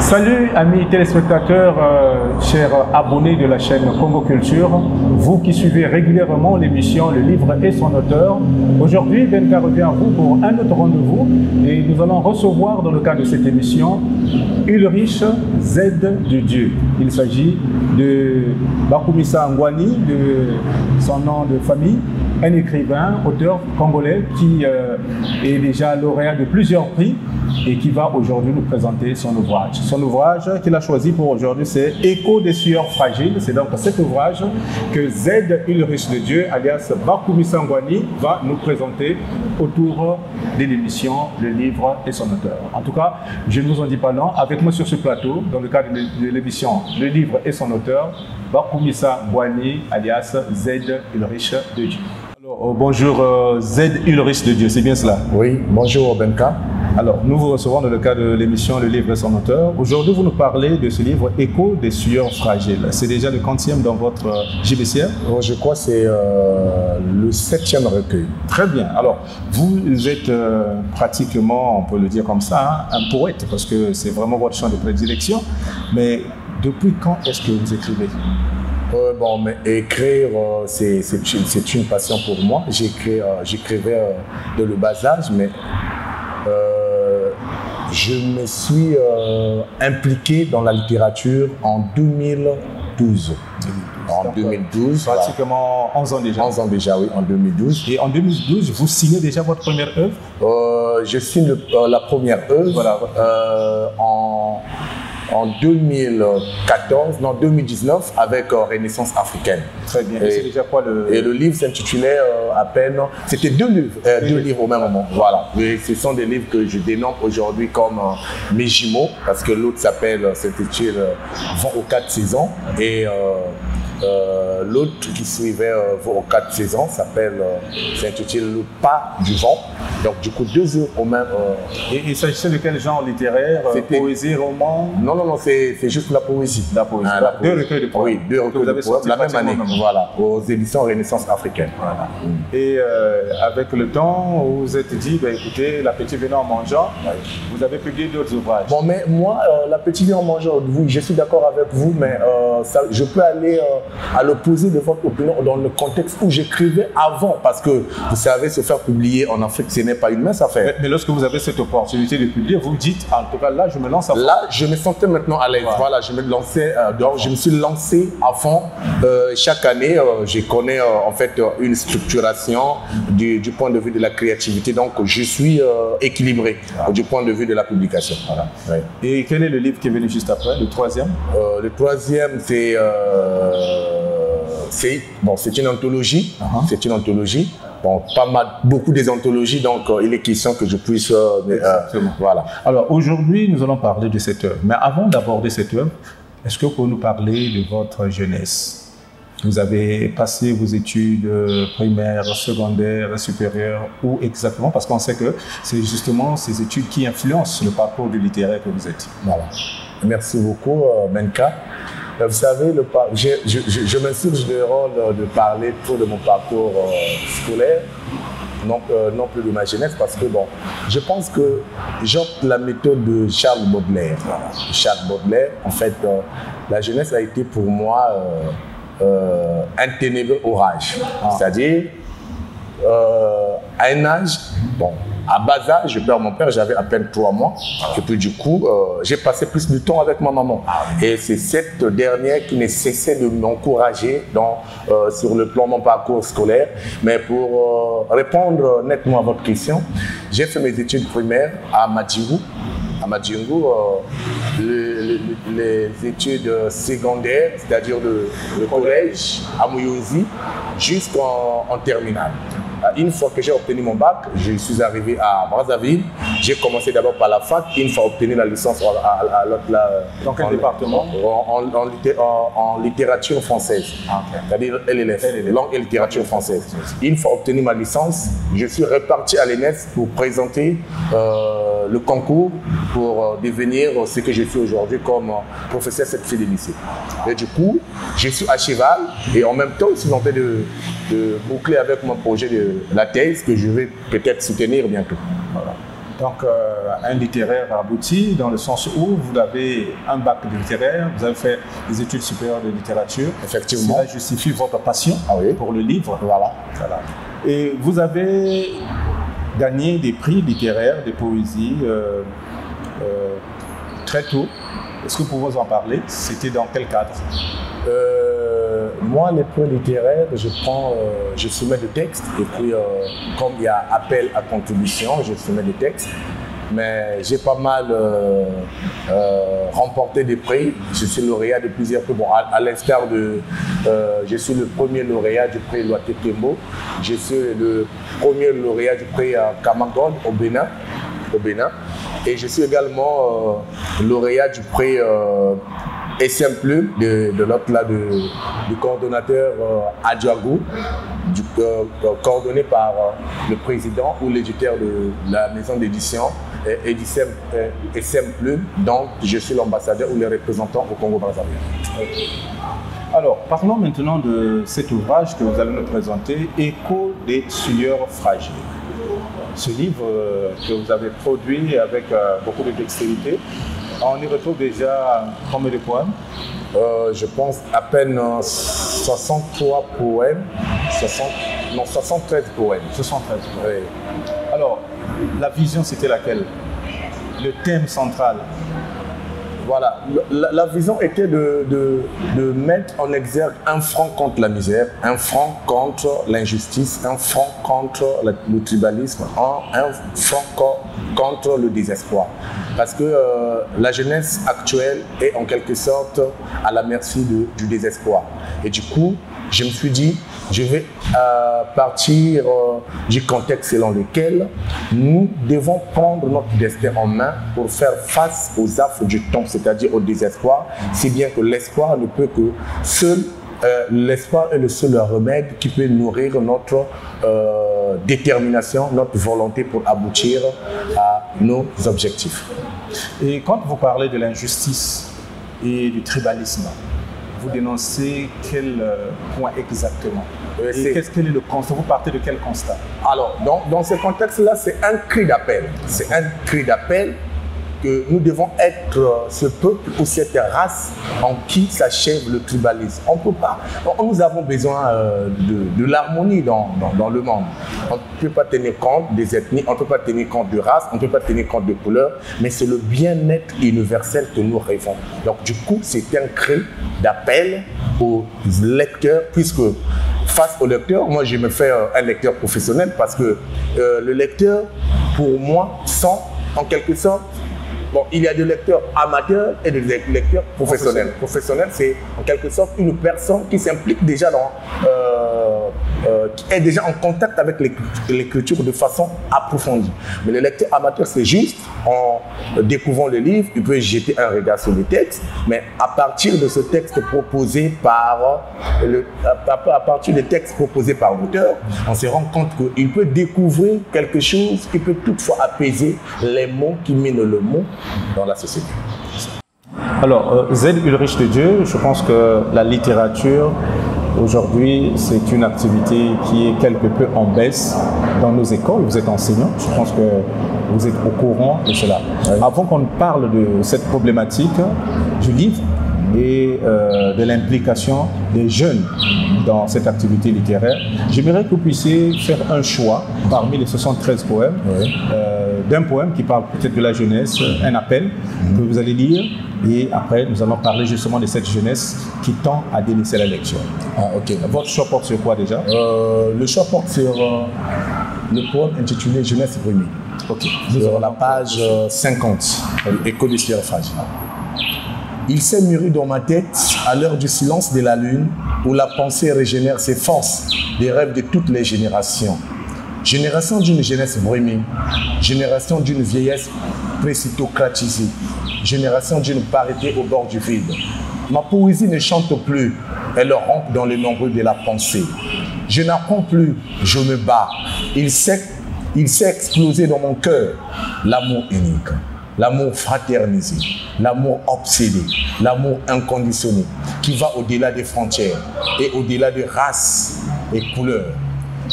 Salut amis téléspectateurs, chers abonnés de la chaîne Congo Culture, vous qui suivez régulièrement l'émission Le Livre et son auteur. Aujourd'hui, Benka revient à vous pour un autre rendez-vous et nous allons recevoir dans le cadre de cette émission Ulrich Z de Dieu. Il s'agit de Bakoumissa Ngwani, de son nom de famille, un écrivain, auteur congolais qui est déjà lauréat de plusieurs prix et qui va aujourd'hui nous présenter son ouvrage. Son ouvrage qu'il a choisi pour aujourd'hui, c'est Écho des sueurs fragiles. C'est donc cet ouvrage que Z Ulrich de Dieu, alias Bakoumissa Ngwani, va nous présenter autour de l'émission Le Livre et son auteur. En tout cas, je ne vous en dis pas long. Avec moi sur ce plateau, dans le cadre de l'émission Le Livre et son auteur, Bakoumissa Ngwani, alias Z Ulrich de Dieu. Alors, bonjour Z Ulrich de Dieu, c'est bien cela? Oui, bonjour Benka. Alors, nous vous recevons dans le cadre de l'émission Le Livre et son auteur. Aujourd'hui, vous nous parlez de ce livre Écho des sueurs fragiles. C'est déjà le 40e dans votre JBCR? Je crois que c'est le 7e recueil. Très bien. Alors, vous êtes pratiquement, on peut le dire comme ça, un poète, parce que c'est vraiment votre champ de prédilection. Mais depuis quand est-ce que vous écrivez? Bon, mais écrire, c'est une passion pour moi. J'écrivais de le bas âge, mais je me suis impliqué dans la littérature en 2012. En 2012. Pratiquement 11 ans déjà. 11 ans déjà, oui, en 2012. Et en 2012, vous signez déjà votre première œuvre? Je signe la première œuvre voilà. En 2014, non 2019 avec Renaissance africaine. Très bien. Et c'est déjà quoi le... Et le livre s'intitulait à peine... C'était deux livres au même moment. Voilà. Et ce sont des livres que je dénomme aujourd'hui comme mes jumeaux, parce que l'autre s'intitule Vent aux 4 saisons. Et l'autre qui suivait Vent aux 4 saisons s'intitule Le Pas du vent. Donc du coup, deux œuvres au même... Et il s'agissait de quel genre littéraire? Poésie, roman? Non, c'est juste la poésie. La poésie. Deux recueils de poèmes. Oui, deux recueils de poèmes, la même année, voilà, aux éditions Renaissance africaine. Voilà. Et avec le temps, vous vous êtes dit, bah, écoutez, L'appétit venant en mangeant, vous avez publié d'autres ouvrages. Bon, mais moi, L'appétit venant en mangeant, oui, je suis d'accord avec vous, mais je peux aller à l'opposé de votre opinion dans le contexte où j'écrivais avant, parce que vous savez, se faire publier en Afrique, ce n'est pas une mince affaire. Mais lorsque vous avez cette opportunité de publier, vous dites, en tout cas, là, je me lance à fond. Là, je me sentais maintenant à l'aise. Voilà, je me suis lancé à fond. Chaque année, je connais en fait une structuration du point de vue de la créativité. Donc, je suis équilibré du point de vue de la publication. Voilà. Ouais. Et quel est le livre qui est venu juste après, le troisième? Le troisième, c'est une anthologie. C'est une anthologie. Bon, beaucoup des anthologies, donc il est question que je puisse... Exactement. Voilà. Alors aujourd'hui, nous allons parler de cette œuvre. Mais avant d'aborder cette œuvre, est-ce que vous pouvez nous parler de votre jeunesse? Vous avez passé vos études primaires, secondaires, supérieures, où exactement? Parce qu'on sait que c'est justement ces études qui influencent le parcours du littéraire que vous êtes. Voilà. Merci beaucoup, Benka. Vous savez, je m'insurge le rôle de parler trop de mon parcours scolaire, non plus de ma jeunesse, parce que bon, je pense que j'opte la méthode de Charles Baudelaire. Charles Baudelaire, en fait, la jeunesse a été pour moi un ténébreux orage. C'est-à-dire, à un âge, bon, à bas âge, je perds mon père, j'avais à peine 3 mois. Et puis du coup, j'ai passé plus de temps avec ma maman. Et c'est cette dernière qui ne cessait de m'encourager sur le plan de mon parcours scolaire. Mais pour répondre nettement à votre question, j'ai fait mes études primaires à Madjingou. À Madjingou, les études secondaires, c'est-à-dire le collège à Mouyouzi, jusqu'en terminale. Une fois que j'ai obtenu mon bac, je suis arrivé à Brazzaville. J'ai commencé d'abord par la fac. Une fois obtenu la licence dans quel département? En littérature française. C'est-à-dire LLF, langue et littérature française. Une fois obtenu ma licence, je suis reparti à l'ENS pour présenter le concours pour devenir ce que je suis aujourd'hui comme professeur certifié de lycée. Et du coup, je suis à cheval et en même temps, je suis en train de boucler avec mon projet de la thèse que je vais peut-être soutenir bientôt. Voilà. Donc, un littéraire abouti dans le sens où vous avez un bac de littéraire, vous avez fait des études supérieures de littérature. Effectivement. Cela justifie votre passion pour le livre. Voilà. Et vous avez gagné des prix littéraires, des poésies très tôt. Est-ce que vous pouvez en parler? C'était dans quel cadre? Moi, les prix littéraires, je soumets des textes et puis comme il y a appel à contribution, je soumets des textes. Mais j'ai pas mal remporté des prix. Je suis lauréat de plusieurs prix. Bon, à l'instar de... je suis le premier lauréat du prix Loité Tembo. Je suis le premier lauréat du prix Kamagod au Bénin. Et je suis également lauréat du prix SM Plume de l'autre là, du coordonnateur Adjagou, coordonné par le président ou l'éditeur de la maison d'édition SM Plume. Donc je suis l'ambassadeur ou le représentant au Congo-Brazzaville. Alors, parlons maintenant de cet ouvrage que vous allez nous présenter, Écho des sueurs fragiles. Ce livre que vous avez produit avec beaucoup de dextérité, on y retrouve déjà combien de poèmes? Je pense à peine 63 poèmes, 73 poèmes. 73 poèmes. Oui. Alors, la vision c'était laquelle? Le thème central? Voilà, la vision était de mettre en exergue un front contre la misère, un front contre l'injustice, un front contre le tribalisme, un front contre le désespoir. Parce que la jeunesse actuelle est en quelque sorte à la merci du désespoir. Et du coup, je me suis dit, je vais partir du contexte selon lequel nous devons prendre notre destin en main pour faire face aux affres du temps, c'est-à-dire au désespoir, si bien que l'espoir ne peut que seul, l'espoir est le seul remède qui peut nourrir notre détermination, notre volonté pour aboutir à nos objectifs. Et quand vous parlez de l'injustice et du tribalisme, vous dénoncez quel point exactement? Et quel est le constat? Vous partez de quel constat? Alors, dans ce contexte-là, c'est un cri d'appel. C'est un cri d'appel que nous devons être ce peuple ou cette race en qui s'achève le tribalisme. On peut pas. Nous avons besoin de l'harmonie dans le monde. On ne peut pas tenir compte des ethnies, on ne peut pas tenir compte de race, on ne peut pas tenir compte de couleur, mais c'est le bien-être universel que nous rêvons. Donc du coup, c'est un cri d'appel aux lecteurs, puisque face au lecteur, moi je me fais un lecteur professionnel parce que le lecteur, pour moi, sont en quelque sorte, bon, il y a des lecteurs amateurs et des lecteurs professionnels. Professionnel, c'est en quelque sorte une personne qui s'implique déjà dans, qui est déjà en contact avec l'écriture de façon approfondie. Mais le lecteur amateur, c'est juste en découvrant le livre, il peut jeter un regard sur le texte, mais à partir de ce texte proposé par l'auteur, on se rend compte qu'il peut découvrir quelque chose qui peut toutefois apaiser les mots qui minent le mot dans la société. Alors, Z Ulrich de Dieu, je pense que la littérature, aujourd'hui, c'est une activité qui est quelque peu en baisse dans nos écoles. Vous êtes enseignant, je pense que vous êtes au courant de cela. Oui. Avant qu'on parle de cette problématique du livre et de l'implication des jeunes dans cette activité littéraire, j'aimerais que vous puissiez faire un choix parmi les 73 poèmes, d'un poème qui parle peut-être de la jeunesse, un appel que vous allez lire, et après nous allons parler justement de cette jeunesse qui tend à délaisser la lecture. Ah, ok. Votre choix porte sur quoi déjà? Le choix porte sur le poème intitulé Jeunesse Brimée. Ok. Sur la page 50, Écho des sueurs fragiles. Il s'est mûri dans ma tête à l'heure du silence de la lune où la pensée régénère ses forces des rêves de toutes les générations. Génération d'une jeunesse brimée, génération d'une vieillesse précitocratisée, génération d'une parité au bord du vide. Ma poésie ne chante plus, elle rampe dans les nombreux de la pensée. Je n'apprends plus, je me bats. Il s'est explosé dans mon cœur l'amour unique, l'amour fraternisé, l'amour obsédé, l'amour inconditionné, qui va au-delà des frontières et au-delà de races et couleurs.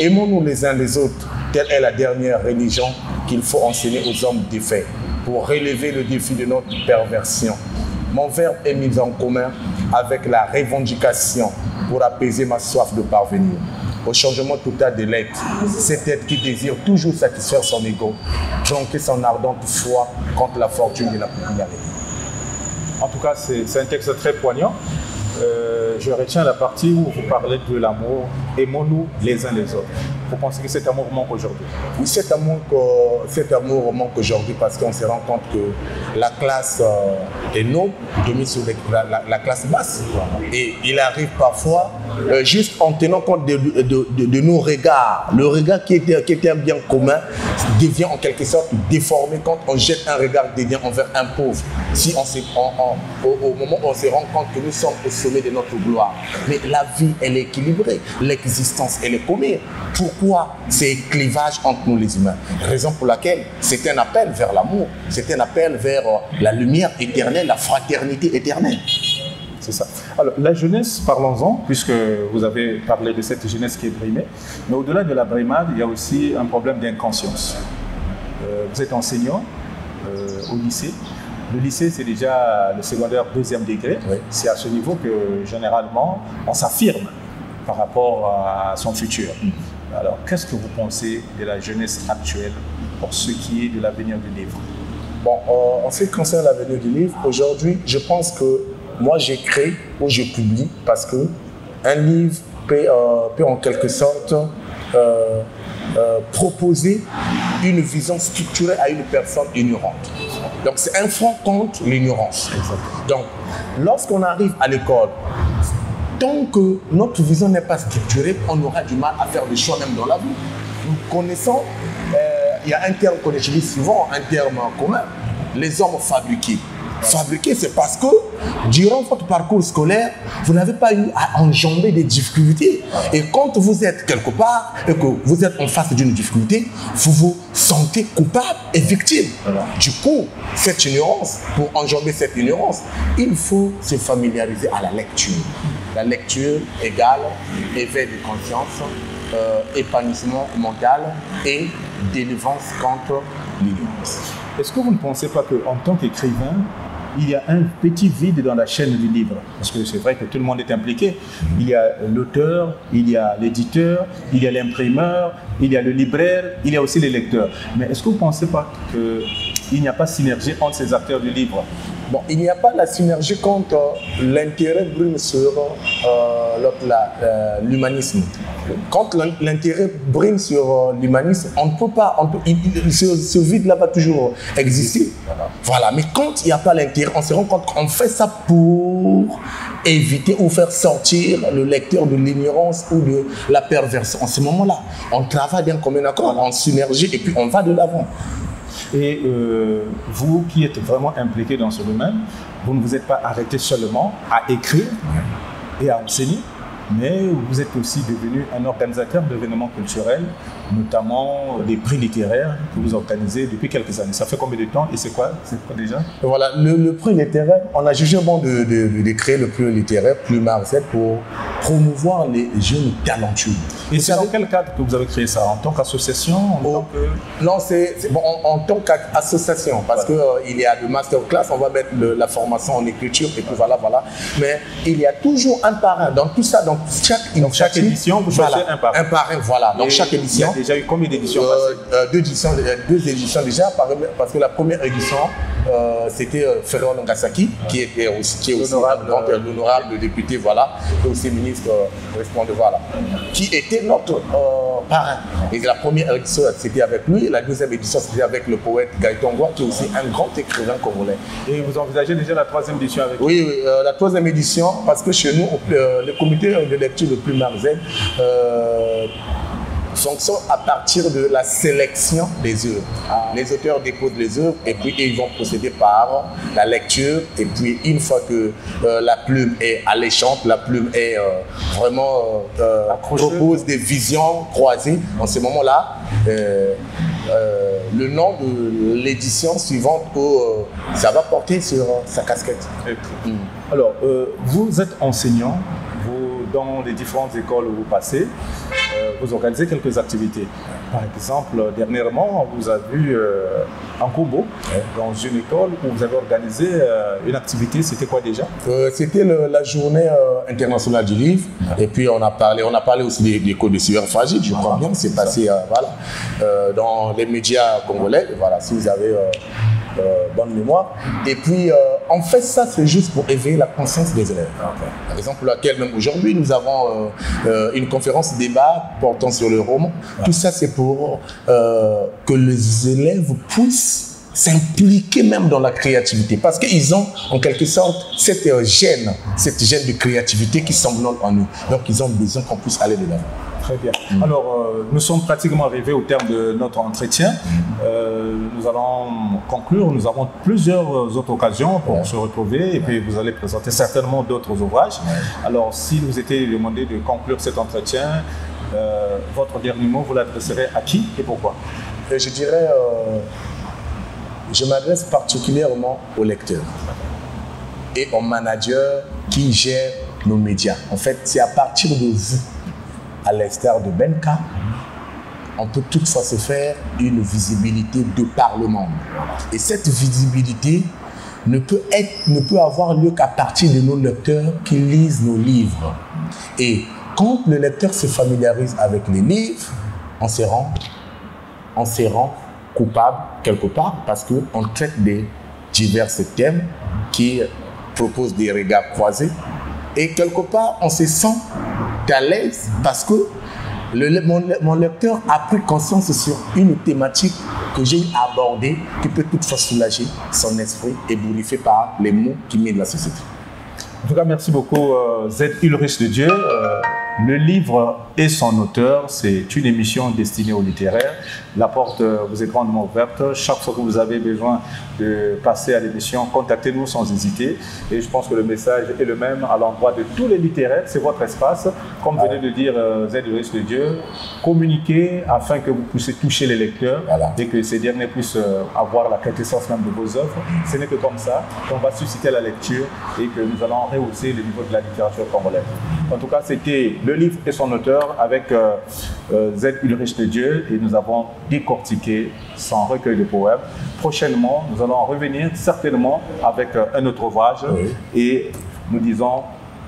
Aimons-nous les uns les autres Telle est la dernière religion qu'il faut enseigner aux hommes défaits pour relever le défi de notre perversion. Mon verbe est mis en commun avec la revendication pour apaiser ma soif de parvenir au changement total de l'être. Cet être qui désire toujours satisfaire son ego, tronquer son ardente foi contre la fortune de la popularité. En tout cas, c'est un texte très poignant. Je retiens la partie où vous parlez de l'amour. Aimons-nous les uns les autres. Vous pensez que cet amour manque aujourd'hui? Oui, cet amour manque aujourd'hui parce qu'on se rend compte que la classe est noble, domine sur la classe basse. Et il arrive parfois, juste en tenant compte de nos regards, le regard qui était un bien commun devient en quelque sorte déformé quand on jette un regard dédain envers un pauvre. Si au moment où on se rend compte que nous sommes au sommet de notre gloire. Mais la vie, elle est équilibrée. L'existence, elle est commune. Pourquoi ces clivages entre nous les humains? Raison pour laquelle c'est un appel vers l'amour, c'est un appel vers la lumière éternelle, la fraternité éternelle. C'est ça. Alors, la jeunesse, parlons-en, puisque vous avez parlé de cette jeunesse qui est brimée. Mais au-delà de la brimade, il y a aussi un problème d'inconscience. Vous êtes enseignant au lycée. Le lycée, c'est déjà le secondaire 2e degré. Oui. C'est à ce niveau que, généralement, on s'affirme par rapport à son futur. Alors, qu'est-ce que vous pensez de la jeunesse actuelle pour ce qui est de l'avenir du livre? Bon, en ce qui concerne l'avenir du livre, aujourd'hui, je pense que moi, j'écris ou je publie parce qu'un livre peut en quelque sorte proposer une vision structurée à une personne ignorante. Donc, c'est un front contre l'ignorance. Donc, lorsqu'on arrive à l'école, tant que notre vision n'est pas structurée, on aura du mal à faire des choix même dans la vie. Nous connaissons, il y a un terme qu'on utilise souvent, un terme commun, les hommes fabriqués. Fabriquer, c'est parce que durant votre parcours scolaire, vous n'avez pas eu à enjamber des difficultés. Et quand vous êtes quelque part et que vous êtes en face d'une difficulté, vous vous sentez coupable et victime. Du coup, cette ignorance, pour enjamber cette ignorance, il faut se familiariser à la lecture. La lecture égale éveil de conscience, épanouissement mental et délivrance contre l'ignorance. Est-ce que vous ne pensez pas qu'en tant qu'écrivain, il y a un petit vide dans la chaîne du livre? Parce que c'est vrai que tout le monde est impliqué. Il y a l'auteur, il y a l'éditeur, il y a l'imprimeur, il y a le libraire, il y a aussi les lecteurs. Mais est-ce que vous ne pensez pas qu'il n'y a pas de synergie entre ces acteurs du livre? Bon, il n'y a pas la synergie quand l'intérêt brûle sur l'humanisme. Quand l'intérêt brûle sur l'humanisme, on ne peut pas, ce vide-là va toujours exister. Voilà. Mais quand il n'y a pas l'intérêt, on se rend compte qu'on fait ça pour éviter ou faire sortir le lecteur de l'ignorance ou de la perversion. En ce moment-là, on travaille d'un commun accord, en synergie, et puis on va de l'avant. Et vous qui êtes vraiment impliqué dans ce domaine, vous ne vous êtes pas arrêté seulement à écrire et à enseigner, mais vous êtes aussi devenu un organisateur d'événements culturels, notamment des prix littéraires que vous organisez depuis quelques années. Ça fait combien de temps et c'est quoi déjà? Voilà, le prix littéraire, on a jugé bon de créer le prix littéraire Plume Arset pour promouvoir les jeunes talentueux. Et c'est dans quel cadre que vous avez créé ça? En tant qu'association? Non, c'est bon, en tant qu'association, parce qu'il y a de masterclass, on va mettre la formation en écriture et puis voilà. Mais il y a toujours un parrain dans tout ça. Donc chaque édition, vous choisissez un parrain. Un parrain, voilà. Donc chaque édition. Il y a déjà eu combien d'éditions? Deux éditions déjà, parce que la première édition, c'était Ferro Longasaki, qui est aussi l'honorable député, voilà, et aussi ministre responsable, voilà, qui était notre parrain. Et la première édition, c'était avec lui, et la deuxième édition, c'était avec le poète Gaëtan Ngoua, qui est aussi un grand écrivain congolais. Et vous envisagez déjà la troisième édition avec lui? Oui, la troisième édition, parce que chez nous, le comité de lecture de Plume Arset fonctionne à partir de la sélection des œuvres. Les auteurs déposent les œuvres et puis ils vont procéder par la lecture. Et puis une fois que la plume est alléchante, la plume est vraiment propose des visions croisées, en ce moment-là, le nom de l'édition suivante, ça va porter sur sa casquette. Alors, vous êtes enseignant. Dans les différentes écoles où vous passez, vous organisez quelques activités. Par exemple, dernièrement, on vous a vu en Congo, dans une école où vous avez organisé une activité. C'était quoi déjà? C'était la journée internationale du livre. Et puis on a parlé aussi des codes de sueur fragile, je crois bien. C'est passé dans les médias congolais. Voilà, si vous avez bonne mémoire. Et puis, en fait, ça, c'est juste pour éveiller la conscience des élèves. Par exemple, laquelle même aujourd'hui, nous avons une conférence débat portant sur le roman. Tout ça, c'est pour que les élèves puissent s'impliquer même dans la créativité. Parce qu'ils ont, en quelque sorte, cette gêne de créativité qui somnole en nous. Donc, ils ont besoin qu'on puisse aller de l'avant. Très bien. Alors, nous sommes pratiquement arrivés au terme de notre entretien. Nous allons conclure. Nous avons plusieurs autres occasions pour se retrouver et puis vous allez présenter certainement d'autres ouvrages. Alors, si vous étiez demandé de conclure cet entretien, votre dernier mot, vous l'adresserez à qui et pourquoi? Je dirais, je m'adresse particulièrement aux lecteurs et aux managers qui gèrent nos médias. En fait, c'est à partir de vous, à l'instar de Benka, on peut toutefois se faire une visibilité de par le monde. Et cette visibilité ne peut avoir lieu qu'à partir de nos lecteurs qui lisent nos livres. Et quand le lecteur se familiarise avec les livres, on se rend coupable quelque part parce qu'on traite des divers thèmes qui proposent des regards croisés. Et quelque part, on se sent à l'aise parce que mon lecteur a pris conscience sur une thématique que j'ai abordée qui peut toutefois soulager son esprit ébouriffé par les mots qui minent la société. En tout cas, merci beaucoup Z. Ulrich de Dieu. Le livre et son auteur, c'est une émission destinée aux littéraires. La porte vous est grandement ouverte. Chaque fois que vous avez besoin de passer à l'émission, contactez-nous sans hésiter. Et je pense que le message est le même à l'endroit de tous les littéraires. C'est votre espace. Comme venait de dire Z. Ulrich de Dieu, communiquez afin que vous puissiez toucher les lecteurs et que ces derniers puissent avoir la quintessence même de vos œuvres. Ce n'est que comme ça qu'on va susciter la lecture et que nous allons rehausser le niveau de la littérature congolaise. En tout cas, c'était le livre et son auteur avec Z. Ulrich de Dieu et nous avons décortiqué son recueil de poèmes. Prochainement, nous allons revenir certainement avec un autre ouvrage et nous disons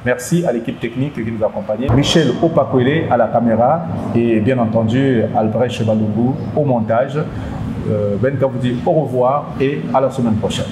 merci à l'équipe technique qui nous accompagnait. Michel Opakwele à la caméra et bien entendu Albrecht Chevalungu au montage. Benka vous dit au revoir et à la semaine prochaine.